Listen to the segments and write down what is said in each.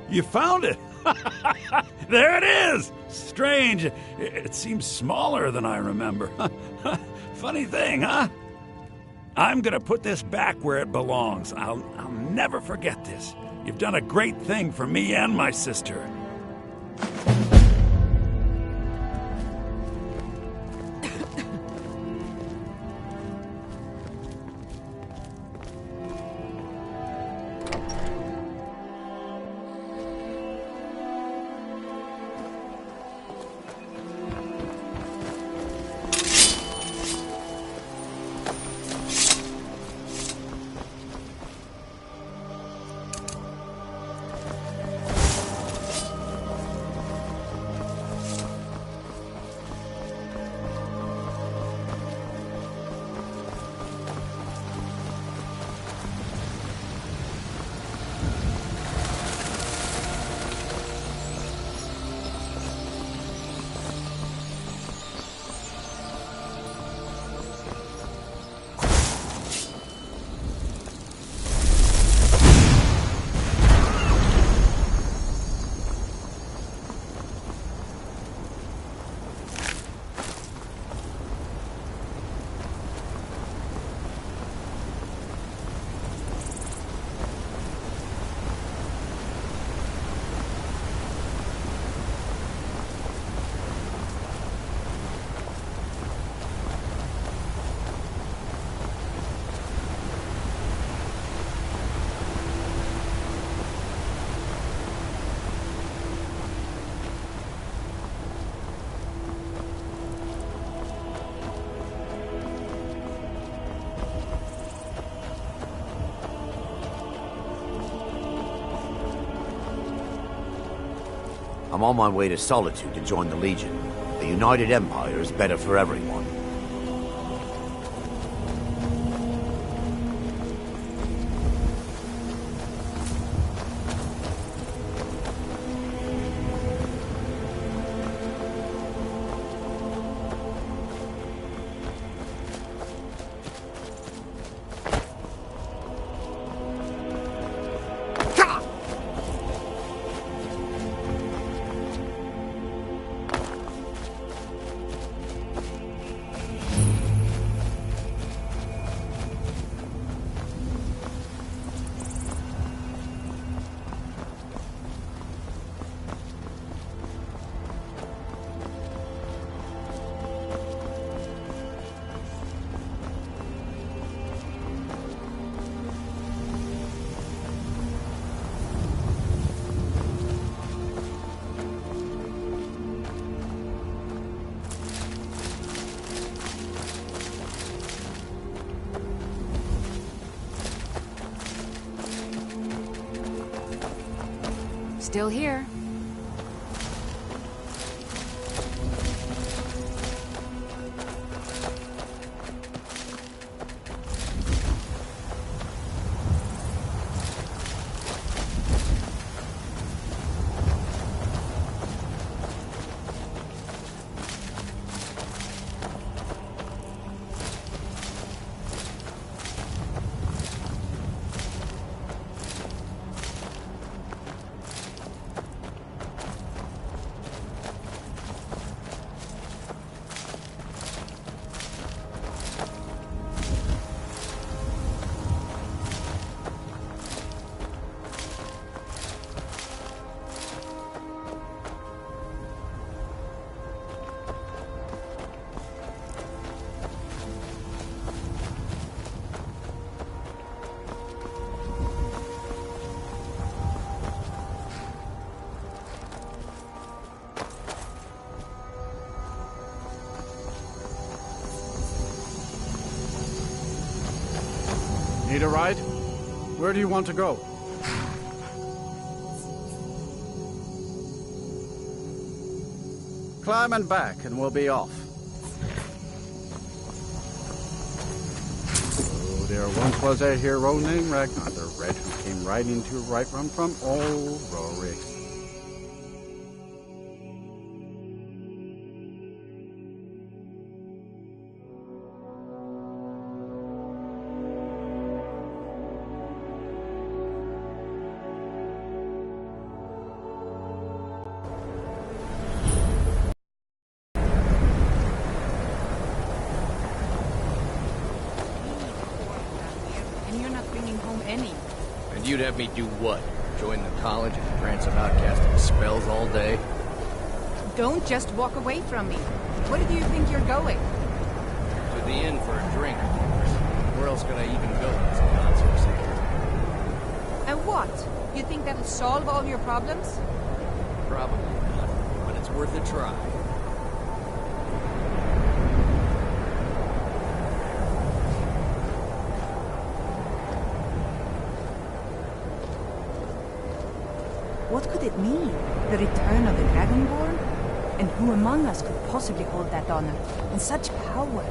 You found it! There it is! Strange. It seems smaller than I remember. Funny thing, huh? I'm gonna put this back where it belongs. I'll never forget this. You've done a great thing for me and my sister. I'm on my way to Solitude to join the Legion. A united empire is better for everyone. Still here. Need a ride? Where do you want to go? Climb and back, and we'll be off. Oh, there once was a hero named Ragnar the Red who came riding to right run from old Rorik. you'd have me do what? Join the college and prance about casting spells all day? Don't just walk away from me. Where do you think you're going? To the inn for a drink, of course. Where else could I even go in this nonsense here? And what? You think that'll solve all your problems? Probably not, but it's worth a try. What could it mean? The return of the Dragonborn? And who among us could possibly hold that honor and such power?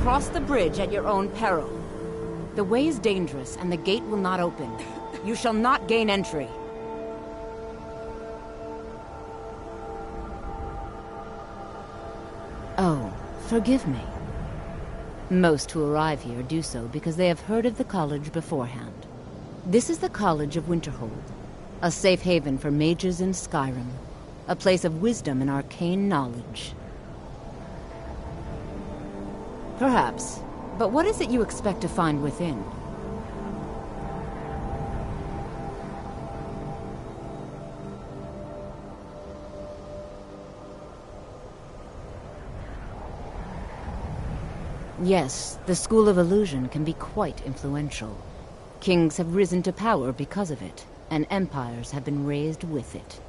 Cross the bridge at your own peril. The way is dangerous, and the gate will not open. You shall not gain entry. Oh, forgive me. Most who arrive here do so because they have heard of the college beforehand. This is the College of Winterhold, a safe haven for mages in Skyrim, a place of wisdom and arcane knowledge. Perhaps. But what is it you expect to find within? Yes, the School of Illusion can be quite influential. Kings have risen to power because of it, and empires have been raised with it.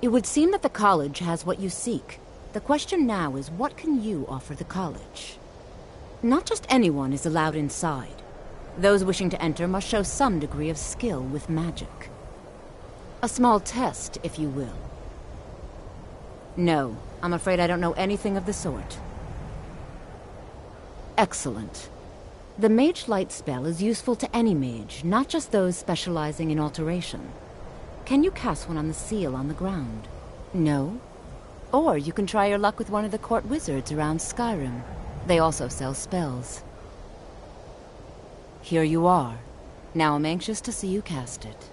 It would seem that the college has what you seek. The question now is, what can you offer the college? Not just anyone is allowed inside. Those wishing to enter must show some degree of skill with magic. A small test, if you will. No, I'm afraid I don't know anything of the sort. Excellent. The Mage Light spell is useful to any mage, not just those specializing in alteration. Can you cast one on the seal on the ground? No? Or you can try your luck with one of the court wizards around Skyrim. They also sell spells. Here you are. Now I'm anxious to see you cast it.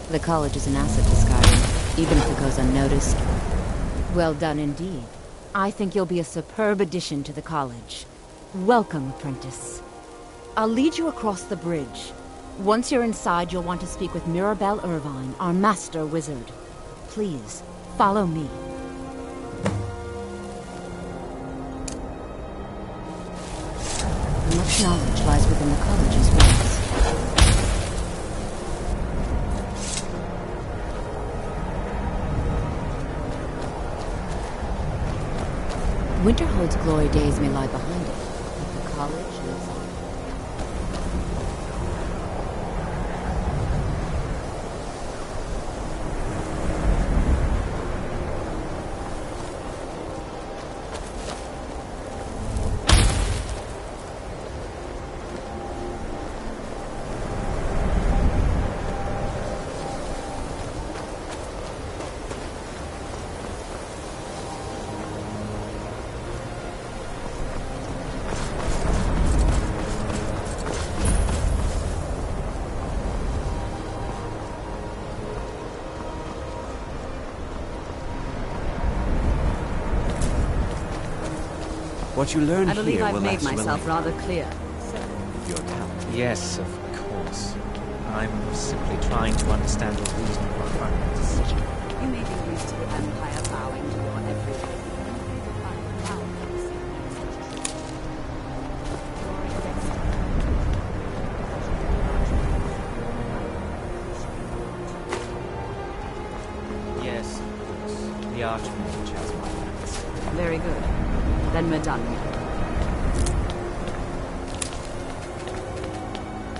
The college is an asset to Skyrim, even if it goes unnoticed. Well done indeed. I think you'll be a superb addition to the college. Welcome, apprentice. I'll lead you across the bridge. Once you're inside, you'll want to speak with Mirabelle Irvine, our master wizard. Please, follow me. Much knowledge lies within the college's walls. Winterhold's glory days may lie behind it, but the college lives on. What you learn I believe here I've will made last you a myself rather lifetime. clear. With your talent. Yes, of course. I'm simply trying to understand the reason behind the decision. You may be used to the Empire bowing to your everything. the Archmage has my thanks. Very good. Then we're done.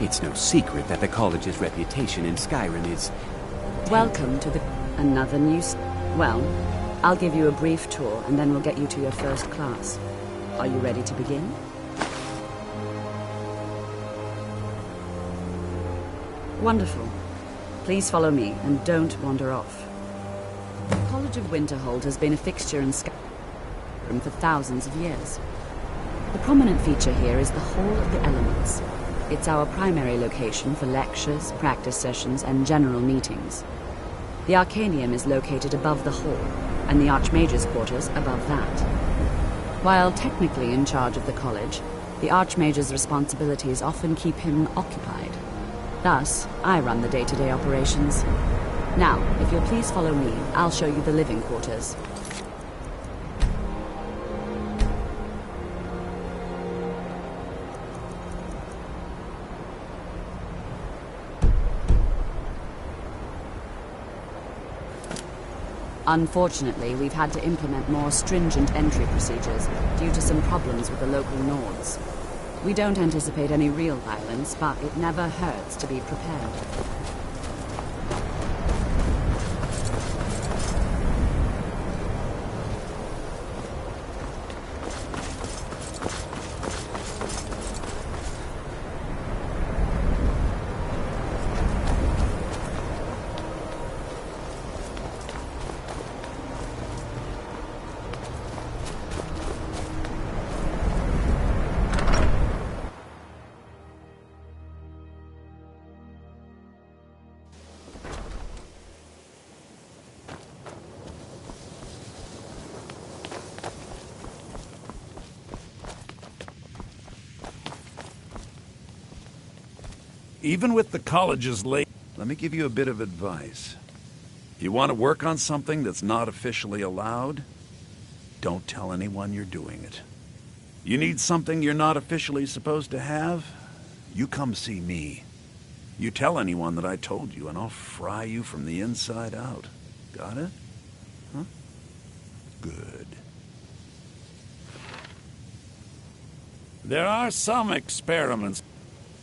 It's no secret that the college's reputation in Skyrim is... Welcome to the... Another new... Well, I'll give you a brief tour, and then we'll get you to your first class. Are you ready to begin? Wonderful. Please follow me, and don't wander off. The College of Winterhold has been a fixture in Skyrim for thousands of years. The prominent feature here is the Hall of the Elements. It's our primary location for lectures, practice sessions, and general meetings. The Arcanium is located above the hall, and the Archmage's quarters above that. While technically in charge of the college, the Archmage's responsibilities often keep him occupied. Thus, I run the day-to-day operations. Now, if you'll please follow me, I'll show you the living quarters. Unfortunately, we've had to implement more stringent entry procedures due to some problems with the local Nords. We don't anticipate any real violence, but it never hurts to be prepared. Even with the college's late... Let me give you a bit of advice. You want to work on something that's not officially allowed? Don't tell anyone you're doing it. You need something you're not officially supposed to have? You come see me. You tell anyone that I told you, and I'll fry you from the inside out. Got it? Huh? Good. There are some experiments.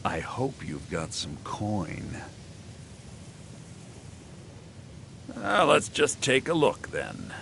I hope you've got some coin. Let's just take a look, then.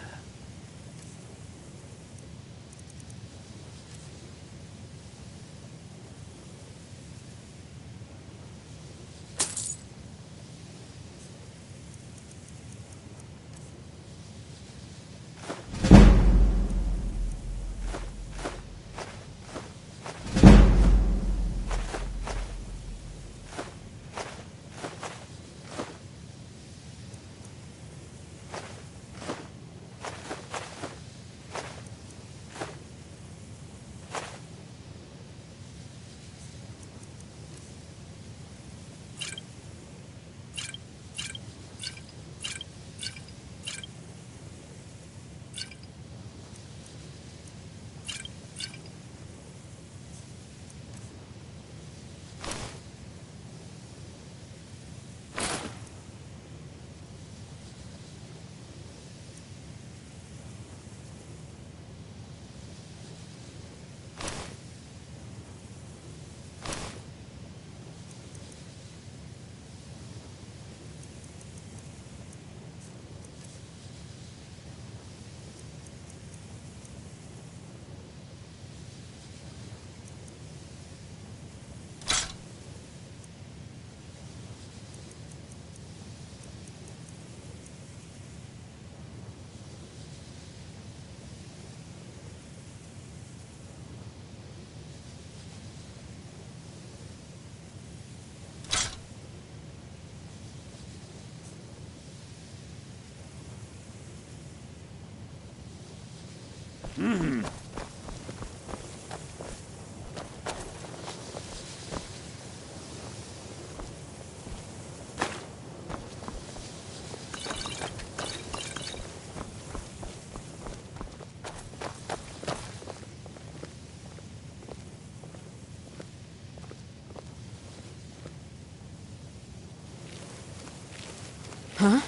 Huh?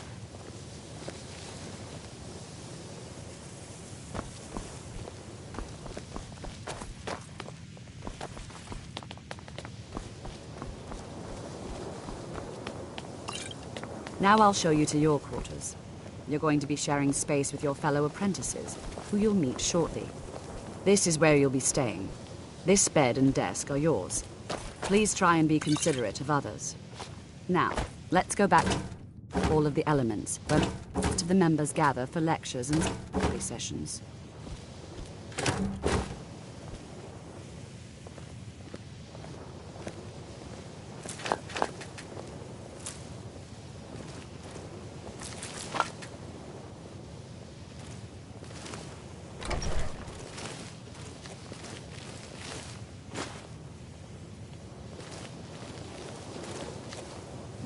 Now I'll show you to your quarters. You're going to be sharing space with your fellow apprentices, who you'll meet shortly. This is where you'll be staying. This bed and desk are yours. Please try and be considerate of others. Now, let's go back to all of the elements, where most of the members gather for lectures and study sessions.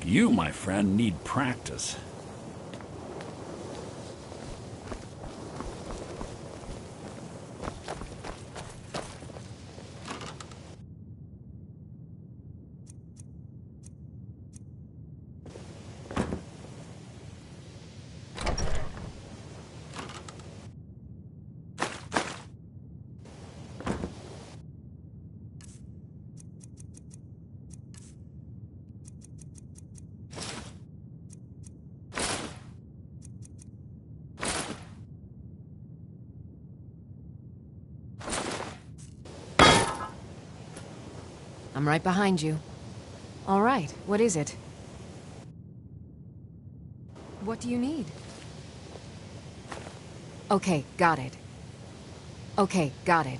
You, my friend, need practice. I'm right behind you. All right, what is it? What do you need? Okay, got it. Okay, got it.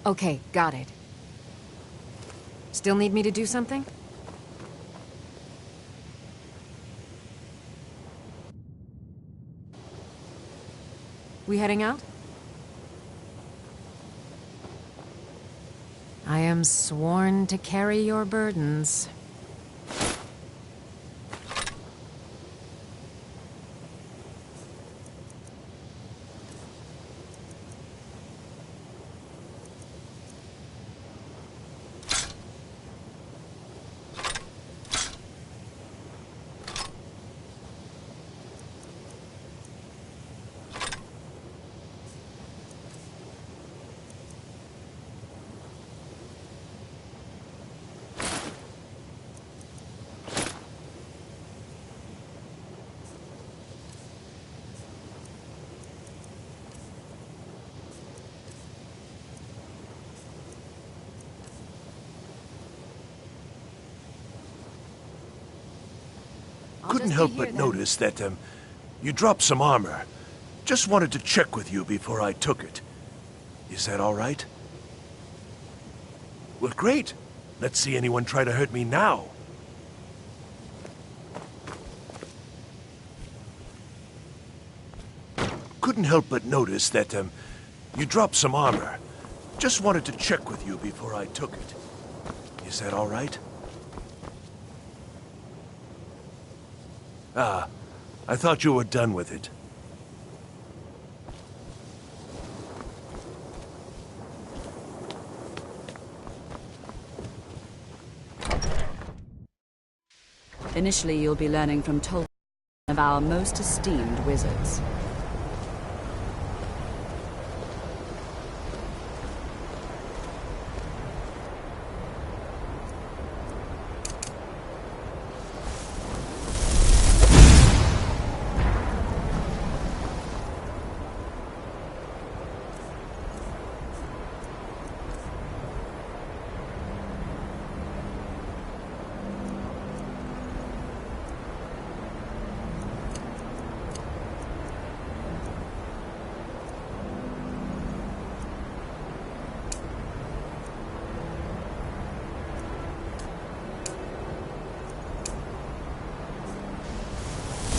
Okay, got it. Still need me to do something? We heading out? I am sworn to carry your burdens. Couldn't help but notice that, you dropped some armor. Just wanted to check with you before I took it. Is that all right? Well, great. Let's see anyone try to hurt me now. Couldn't help but notice that, you dropped some armor. Just wanted to check with you before I took it. Is that all right? Ah, I thought you were done with it. Initially, you'll be learning from one of our most esteemed wizards.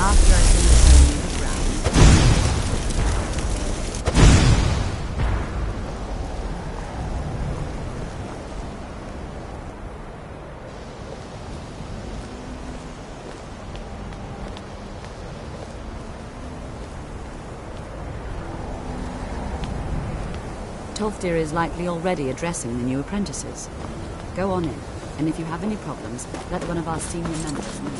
After I finish turning the ground. Tolfdir is likely already addressing the new apprentices. Go on in, and if you have any problems, let one of our senior members know.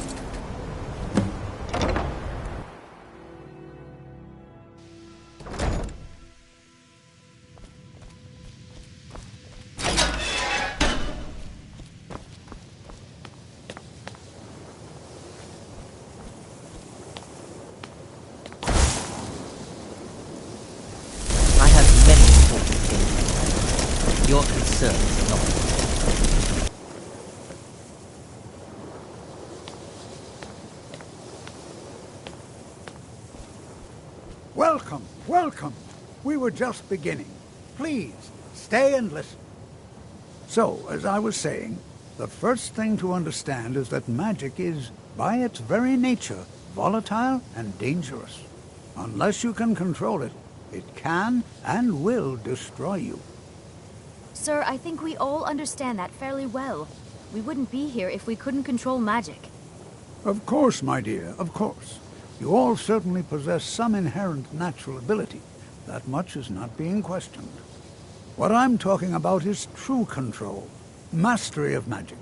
serves not. Welcome, welcome. We were just beginning. Please, stay and listen. So, as I was saying, the first thing to understand is that magic is, by its very nature, volatile and dangerous. Unless you can control it, it can and will destroy you. Sir, I think we all understand that fairly well. We wouldn't be here if we couldn't control magic. Of course, my dear, of course. You all certainly possess some inherent natural ability. That much is not being questioned. What I'm talking about is true control, mastery of magic.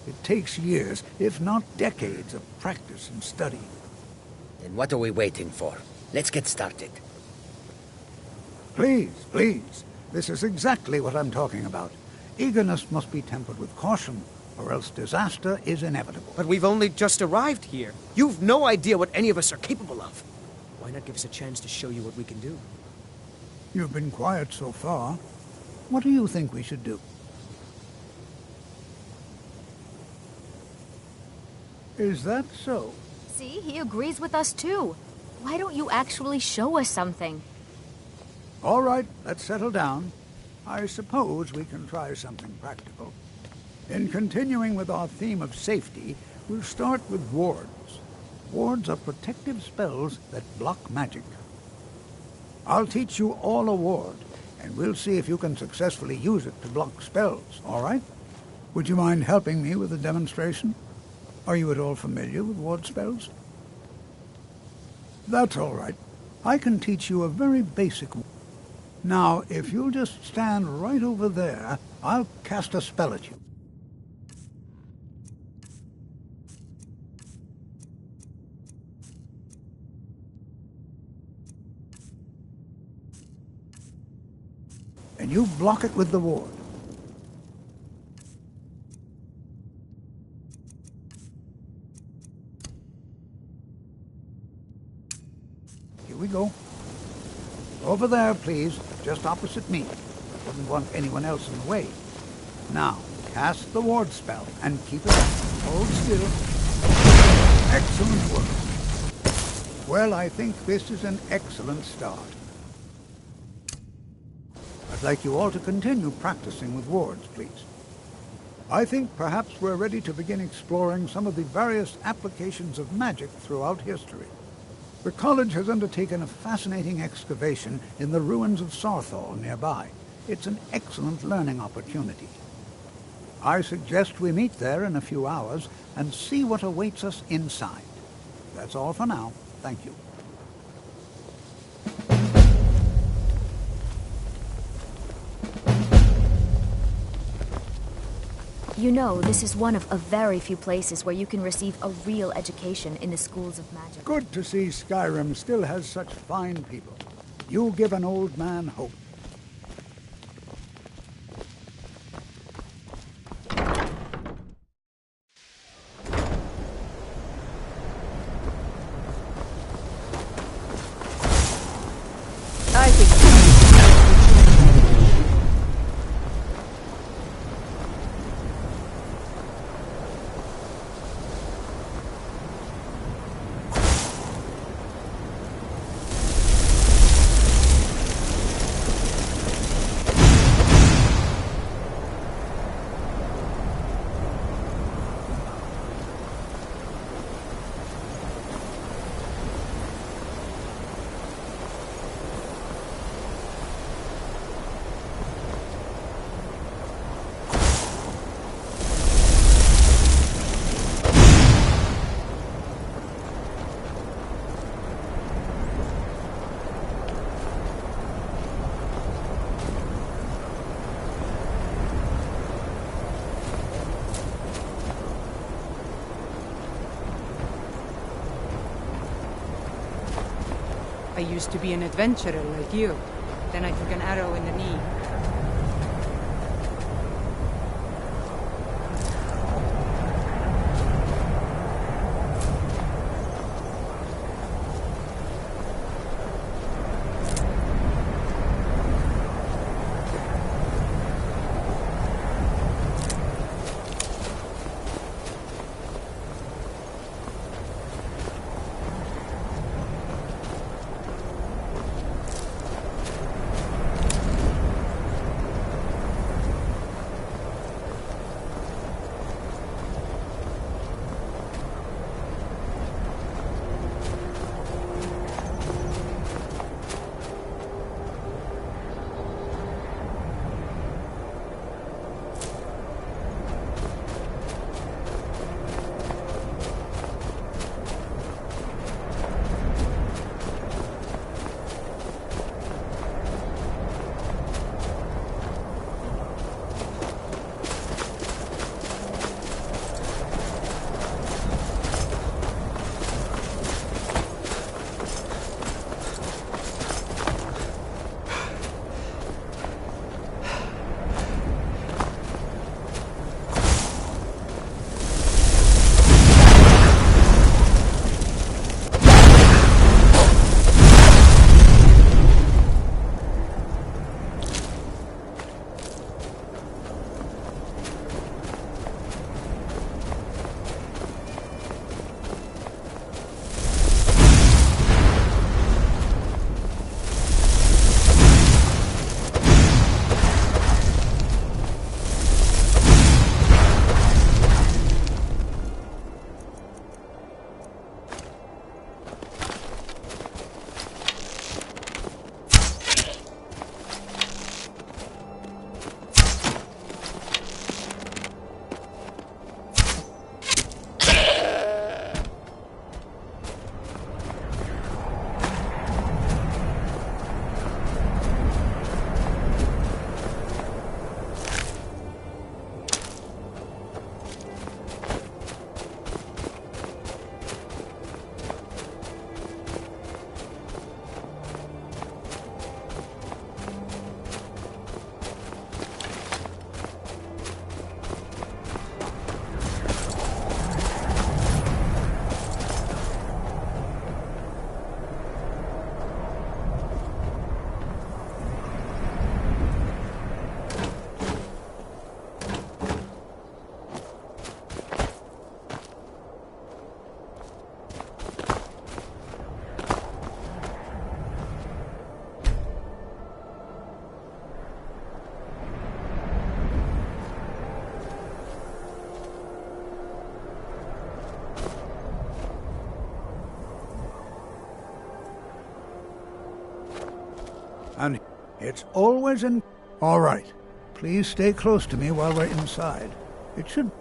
It takes years, if not decades, of practice and study. Then what are we waiting for? Let's get started. Please, please. This is exactly what I'm talking about. Eagerness must be tempered with caution, or else disaster is inevitable. But we've only just arrived here. You've no idea what any of us are capable of. Why not give us a chance to show you what we can do? You've been quiet so far. What do you think we should do? Is that so? See, he agrees with us too. Why don't you actually show us something? All right, let's settle down. I suppose we can try something practical. In continuing with our theme of safety, we'll start with wards. Wards are protective spells that block magic. I'll teach you all a ward, and we'll see if you can successfully use it to block spells, all right? Would you mind helping me with the demonstration? Are you at all familiar with ward spells? That's all right. I can teach you a very basic. Now, if you'll just stand right over there, I'll cast a spell at you. And you block it with the ward. Here we go. Over there, please, just opposite me. Wouldn't want anyone else in the way. Now, cast the ward spell and keep it up. Hold still. Excellent work. Well, I think this is an excellent start. I'd like you all to continue practicing with wards, please. I think perhaps we're ready to begin exploring some of the various applications of magic throughout history. The college has undertaken a fascinating excavation in the ruins of Sarthal nearby. It's an excellent learning opportunity. I suggest we meet there in a few hours and see what awaits us inside. That's all for now. Thank you. You know, this is one of a very few places where you can receive a real education in the schools of magic. Good to see Skyrim still has such fine people. You give an old man hope. I think... I used to be an adventurer like you. Then I took an arrow in the knee. And it's always in... All right. Please stay close to me while we're inside. It should...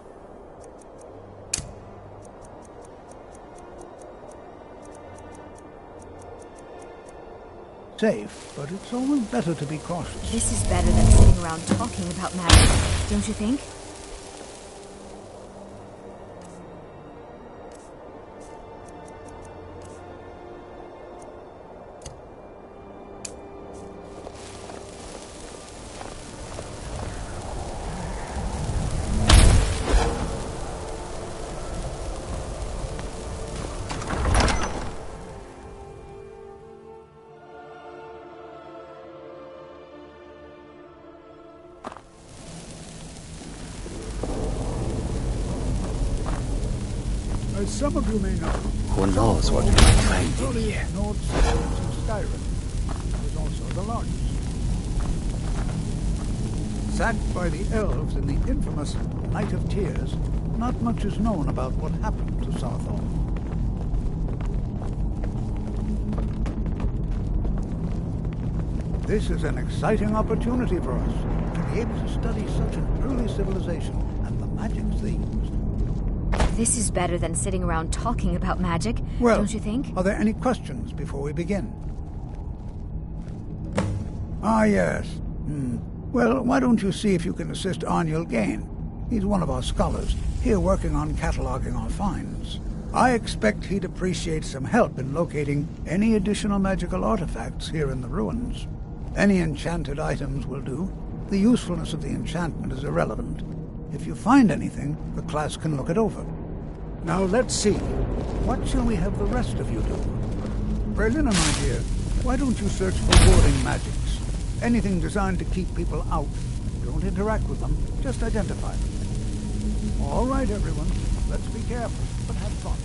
safe, but it's always better to be cautious. This is better than sitting around talking about magic, don't you think? As some of you may know, who knows what we might find in here? North settlements in Skyrim. It was also the largest. Sacked by the elves in the infamous Night of Tears, not much is known about what happened to Southall. This is an exciting opportunity for us to be able to study such an early civilization and the magics they used. This is better than sitting around talking about magic, Well, don't you think? Are there any questions before we begin? Ah, yes. Well, why don't you see if you can assist Arniel Gain? He's one of our scholars, here working on cataloging our finds. I expect he'd appreciate some help in locating any additional magical artifacts here in the ruins. Any enchanted items will do. The usefulness of the enchantment is irrelevant. If you find anything, the class can look it over. Now let's see. What shall we have the rest of you do? Berlina, my dear, why don't you search for warding magics? Anything designed to keep people out. Don't interact with them, just identify them. All right, everyone. Let's be careful, but have fun.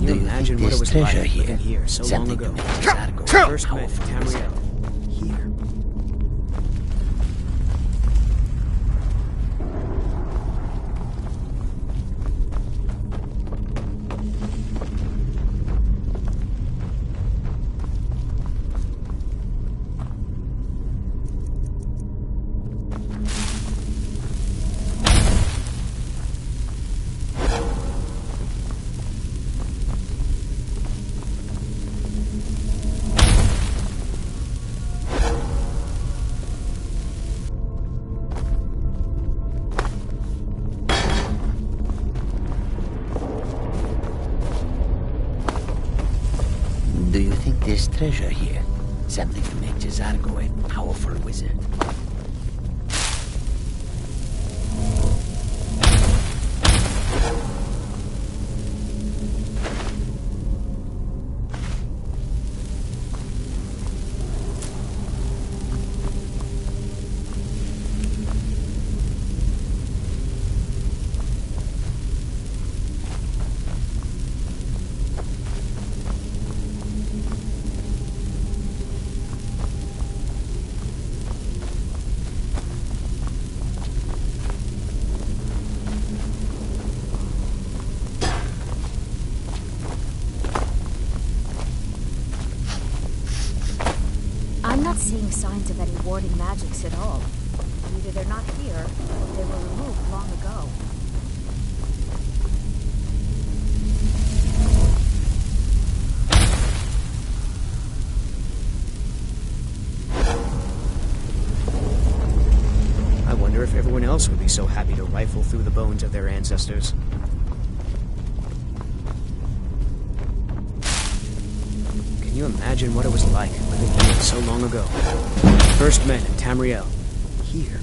Imagine what it was treasure like living here so long something ago. to make Zargo First met Tamriel. Here. Do you think this treasure here, something to make Zargo a powerful wizard? I'm not seeing signs of any warding magics at all. Either they're not here, or they were removed long ago. I wonder if everyone else would be so happy to rifle through the bones of their ancestors. Can you imagine what it was like living here so long ago? First met in Tamriel. Here.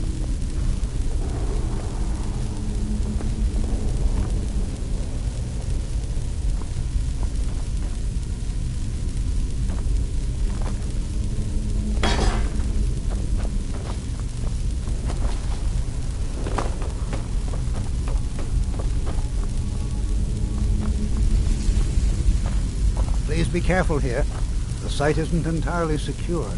Please be careful here. The site isn't entirely secured.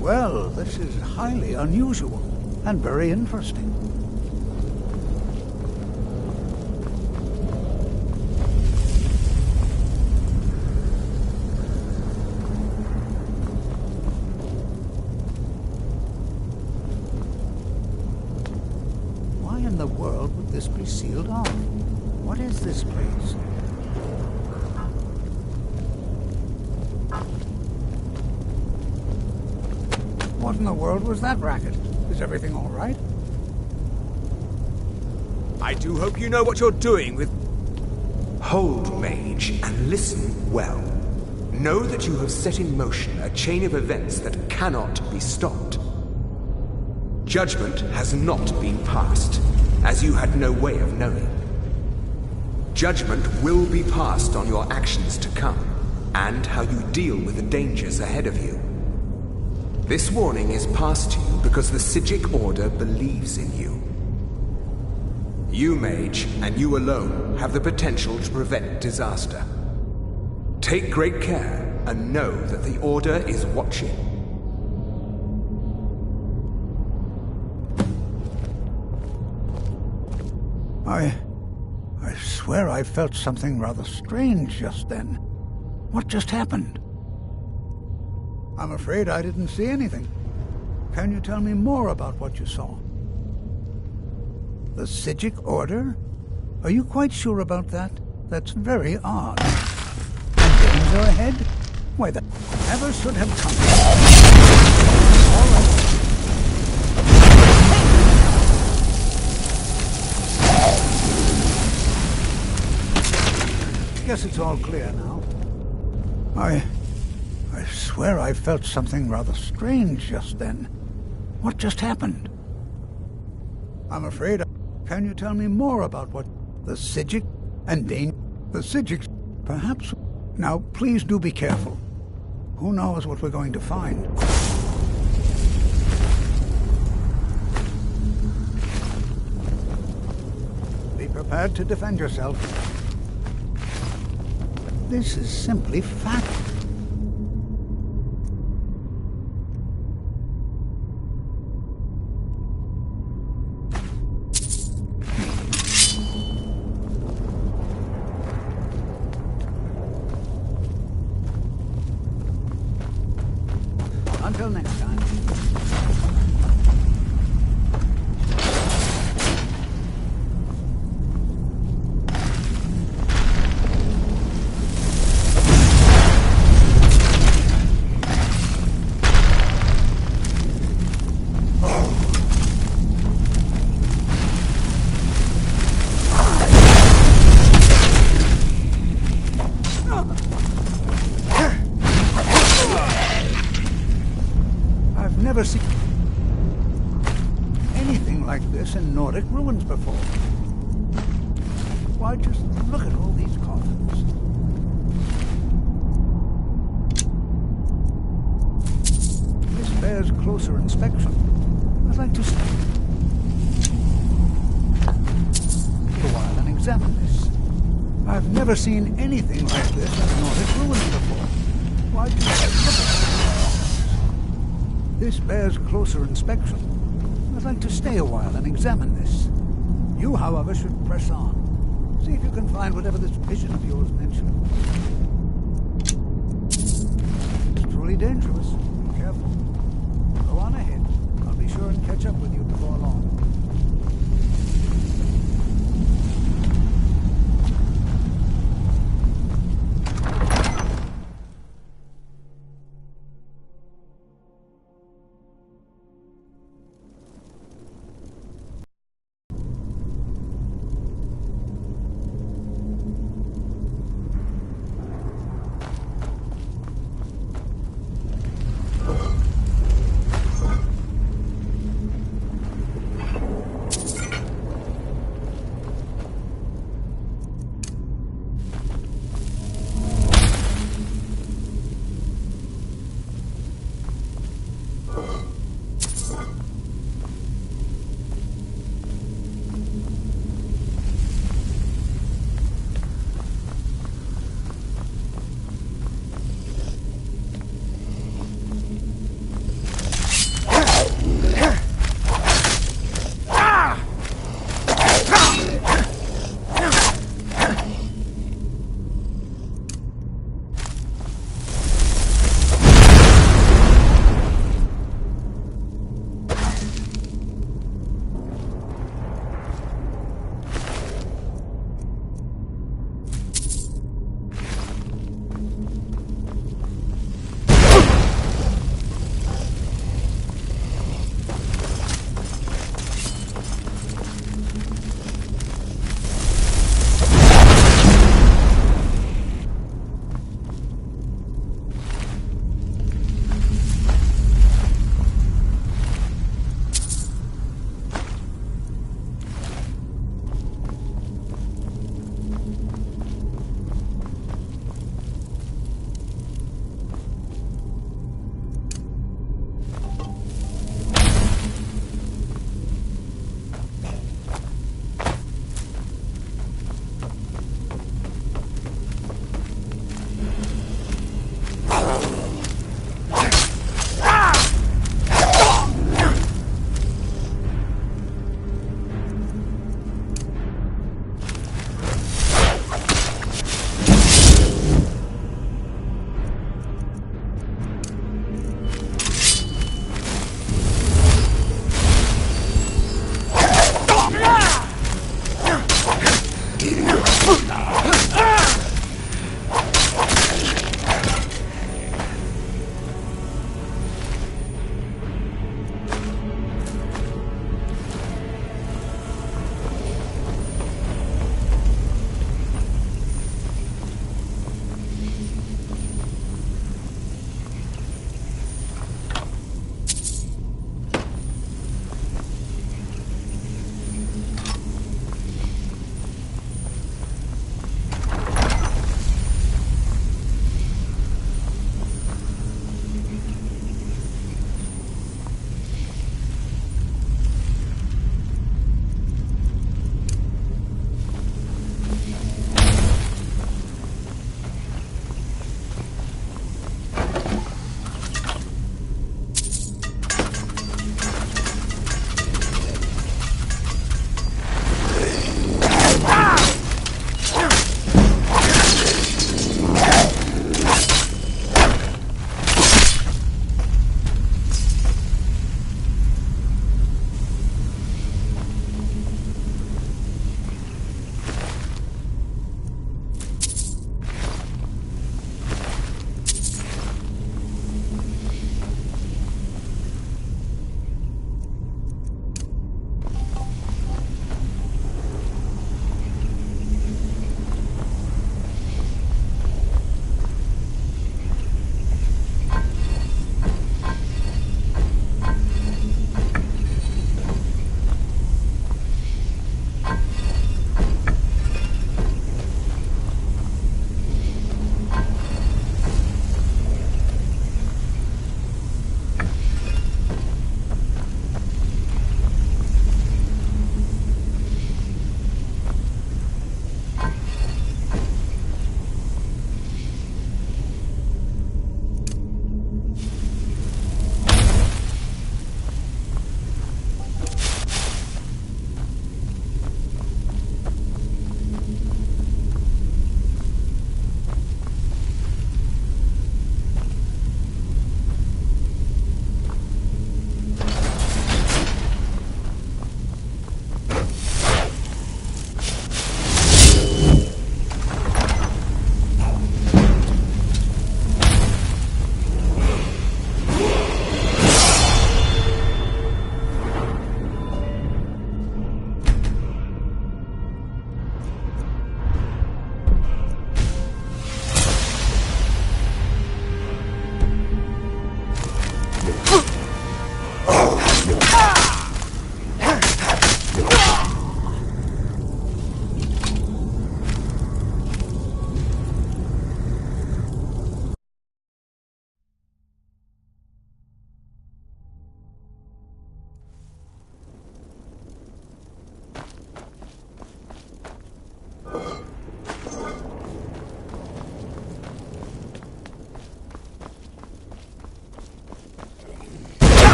Well, this is highly unusual and very interesting. Why in the world would this be sealed off? What is this place? What in the world was that racket? Is everything all right? I do hope you know what you're doing with... Hold, mage, and listen well. Know that you have set in motion a chain of events that cannot be stopped. Judgment has not been passed, as you had no way of knowing. Judgment will be passed on your actions to come, and how you deal with the dangers ahead of you. This warning is passed to you because the Psijic Order believes in you. You, mage, and you alone, have the potential to prevent disaster. Take great care, and know that the Order is watching. I swear I felt something rather strange just then. What just happened? I'm afraid I didn't see anything. Can you tell me more about what you saw? The Psijic Order? Are you quite sure about that? That's very odd. And danger ahead? Why, that never should have come. All right. Guess it's all clear now. I swear I felt something rather strange just then. What just happened? I'm afraid... Can you tell me more about what... The Psijic and Dane... The Psijic... Perhaps... Now, please do be careful. Who knows what we're going to find? Be prepared to defend yourself. This is simply fact. Until next time. Never seen anything like this in Nordic ruins before. Why, just look at all these coffins. This bears closer inspection. I'd like to stay a while and examine this. I've never seen anything like this in Nordic ruins before. Why, just look at it. This bears closer inspection. I'd like to stay a while and examine this. You, however, should press on. See if you can find whatever this vision of yours mentioned. It's truly dangerous. Be careful. Go on ahead. I'll be sure and catch up with you before long.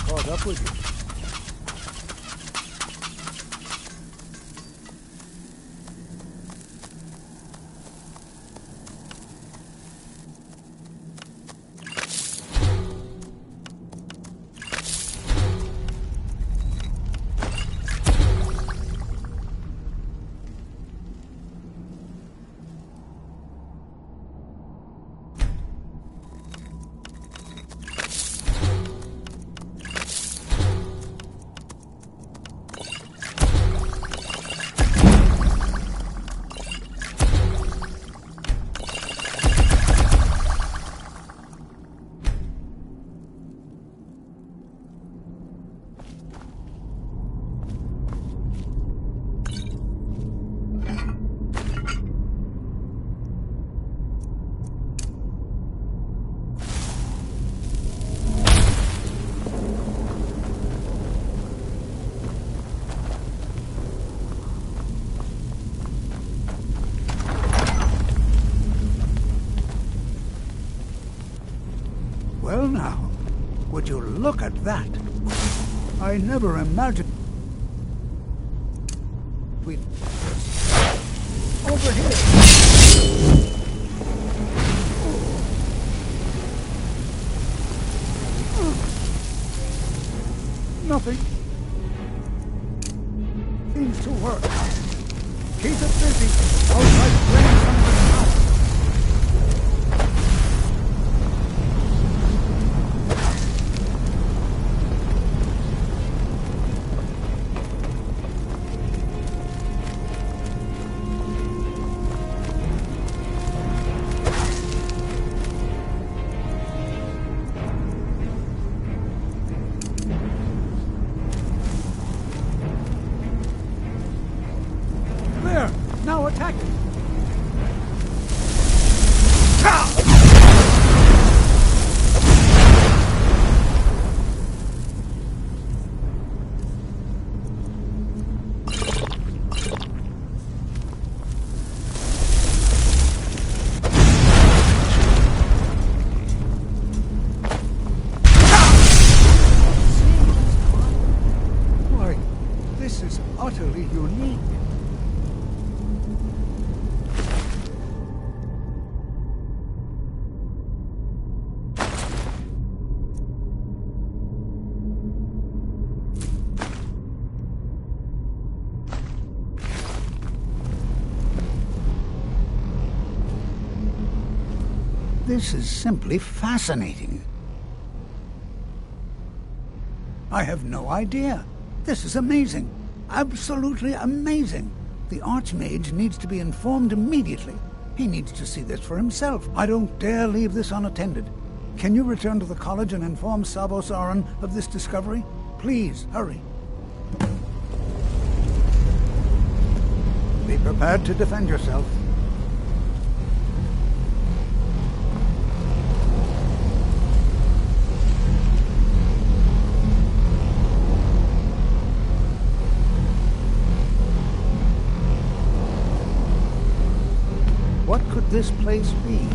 caught up with you. Well now, would you look at that? I never imagined we'd... Over here! Nothing. Seems to work. Keep it busy. I'll try to bring something out. Now attack it! This is simply fascinating. I have no idea. This is amazing. Absolutely amazing. The Archmage needs to be informed immediately. He needs to see this for himself. I don't dare leave this unattended. Can you return to the college and inform Savos Aran of this discovery? Please, hurry. Be prepared to defend yourself. What could this place be?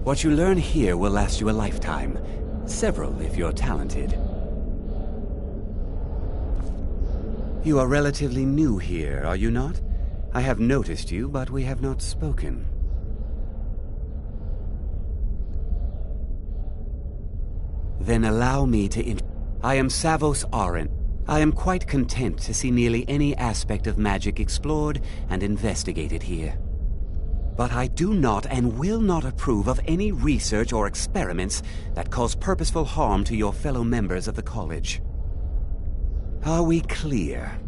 What you learn here will last you a lifetime. Several, if you're talented. You are relatively new here, are you not? I have noticed you, but we have not spoken. Then allow me to I am Savos Aran. I am quite content to see nearly any aspect of magic explored and investigated here. But I do not and will not approve of any research or experiments that cause purposeful harm to your fellow members of the college. Are we clear?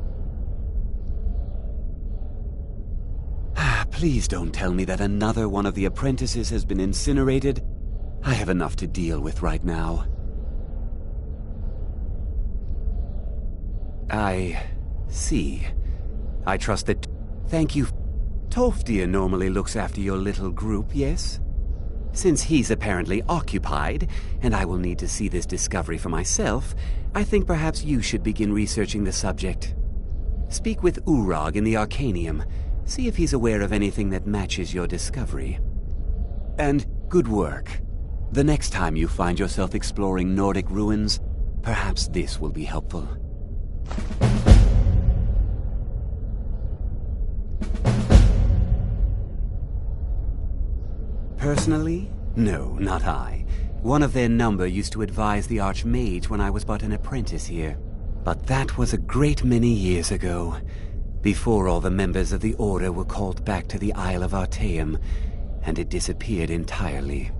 Please don't tell me that another one of the apprentices has been incinerated. I have enough to deal with right now. I see. I trust that... Thank you. Toftia normally looks after your little group, yes? Since he's apparently occupied, and I will need to see this discovery for myself, I think perhaps you should begin researching the subject. Speak with Urag in the Arcanium. See if he's aware of anything that matches your discovery. And good work. The next time you find yourself exploring Nordic ruins, perhaps this will be helpful. Personally? No, not I. One of their number used to advise the Archmage when I was but an apprentice here. But that was a great many years ago, before all the members of the Order were called back to the Isle of Artaeum, and it disappeared entirely.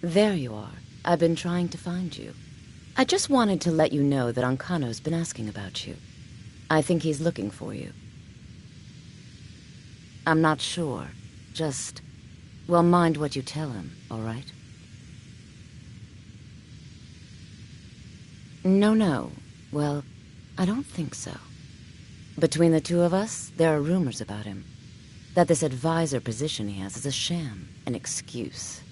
There you are. I've been trying to find you. I just wanted to let you know that Ancano's been asking about you. I think he's looking for you. I'm not sure. Just, well, mind what you tell him, all right? No. Well, I don't think so. Between the two of us, there are rumors about him. That this advisor position he has is a sham, an excuse.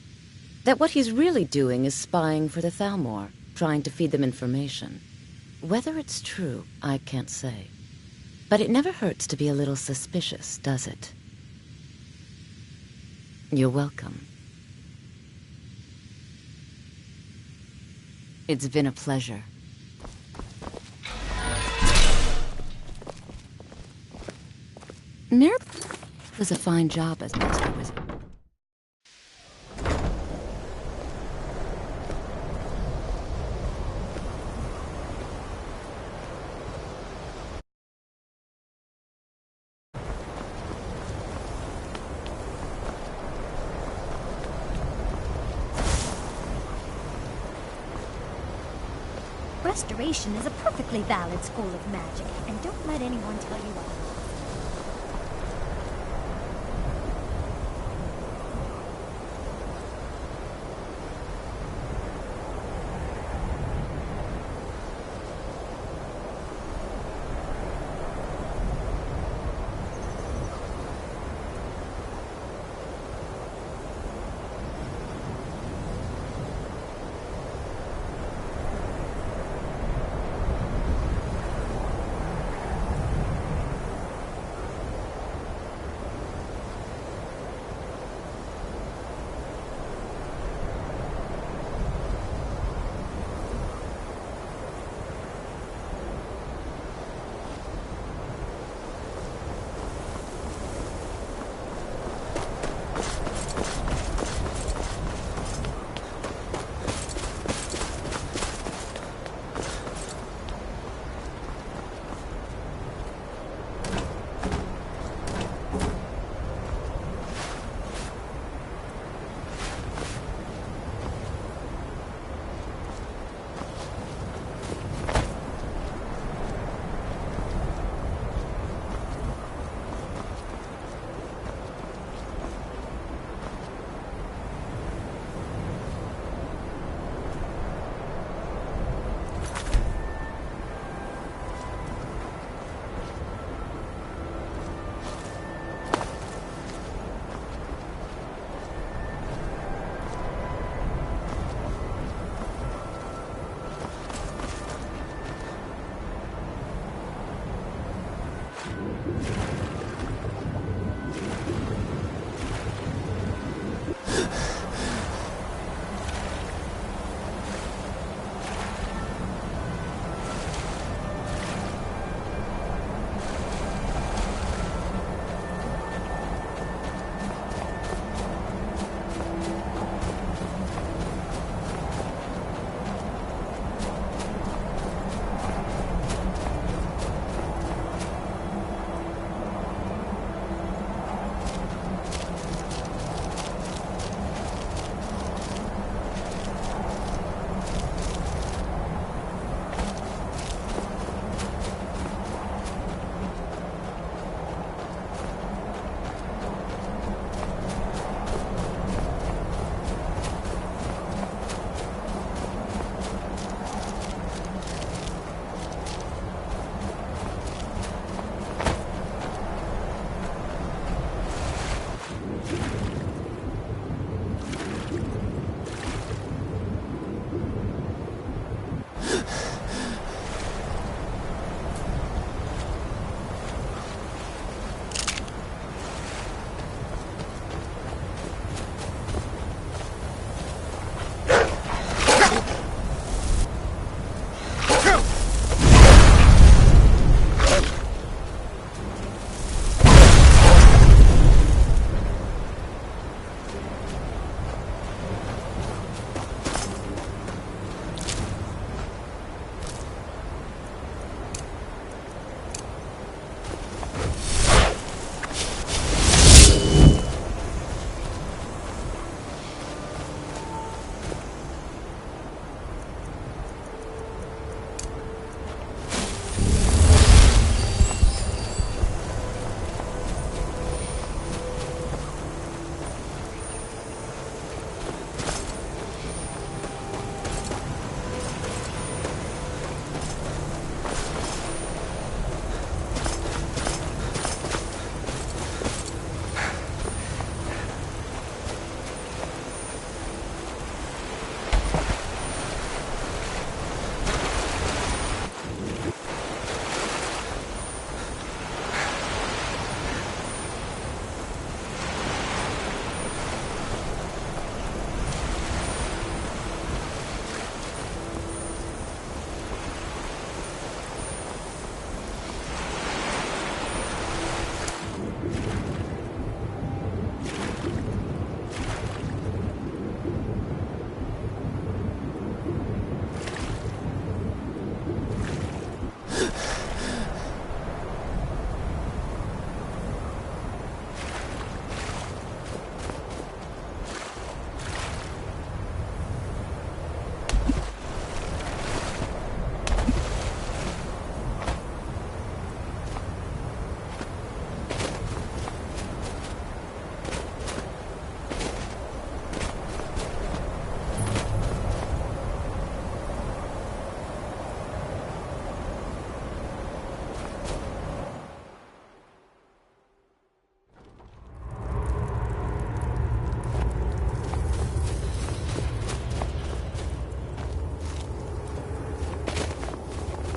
That what he's really doing is spying for the Thalmor, trying to feed them information. Whether it's true, I can't say. But it never hurts to be a little suspicious, does it? You're welcome. It's been a pleasure. Mir does a fine job as Master Wizard. Restoration is a perfectly valid school of magic, and don't let anyone tell you otherwise.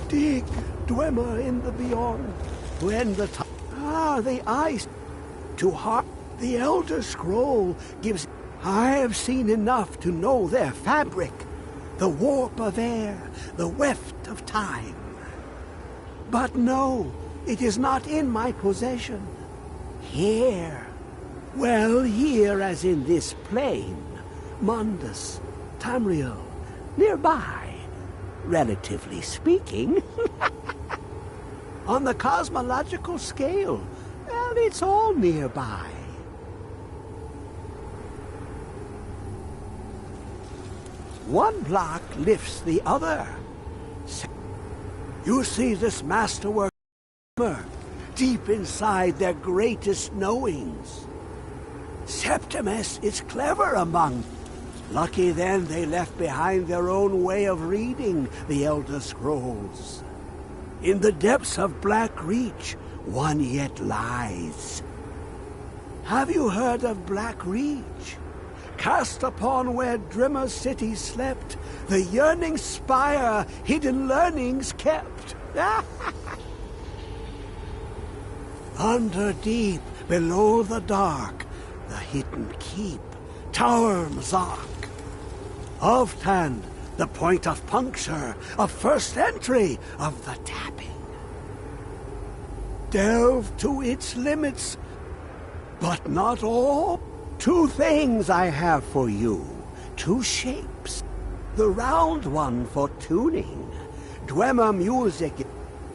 Dig, Dwemer in the beyond. When the the ice to heart. The Elder Scroll gives. I have seen enough to know their fabric, the warp of air, the weft of time. But no, it is not in my possession. Here. Well, here as in this plain, Mundus, Tamriel, nearby, relatively speaking. On the cosmological scale, well, it's all nearby. One block lifts the other. You see this masterwork deep inside their greatest knowings. Septimus is clever among. Lucky then they left behind their own way of reading the Elder Scrolls. In the depths of Black Reach, one yet lies. Have you heard of Black Reach? Cast upon where Drimmer's city slept, the yearning spire hidden learnings kept. Under deep, below the dark, the hidden keep, Tower Mzark. Oftand, the point of puncture, of first entry, of the tapping. Delve to its limits, but not all. 2 things I have for you. 2 shapes. The round one for tuning. Dwemer music.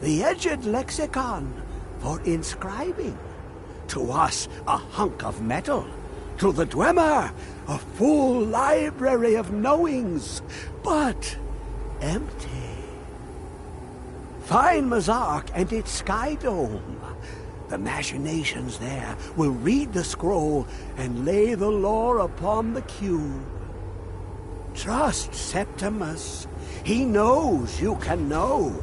The edged lexicon for inscribing. To us, a hunk of metal. To the Dwemer, a full library of knowings, but empty. Find Mzark and its sky dome. The machinations there will read the scroll and lay the lore upon the cube. Trust Septimus. He knows you can know.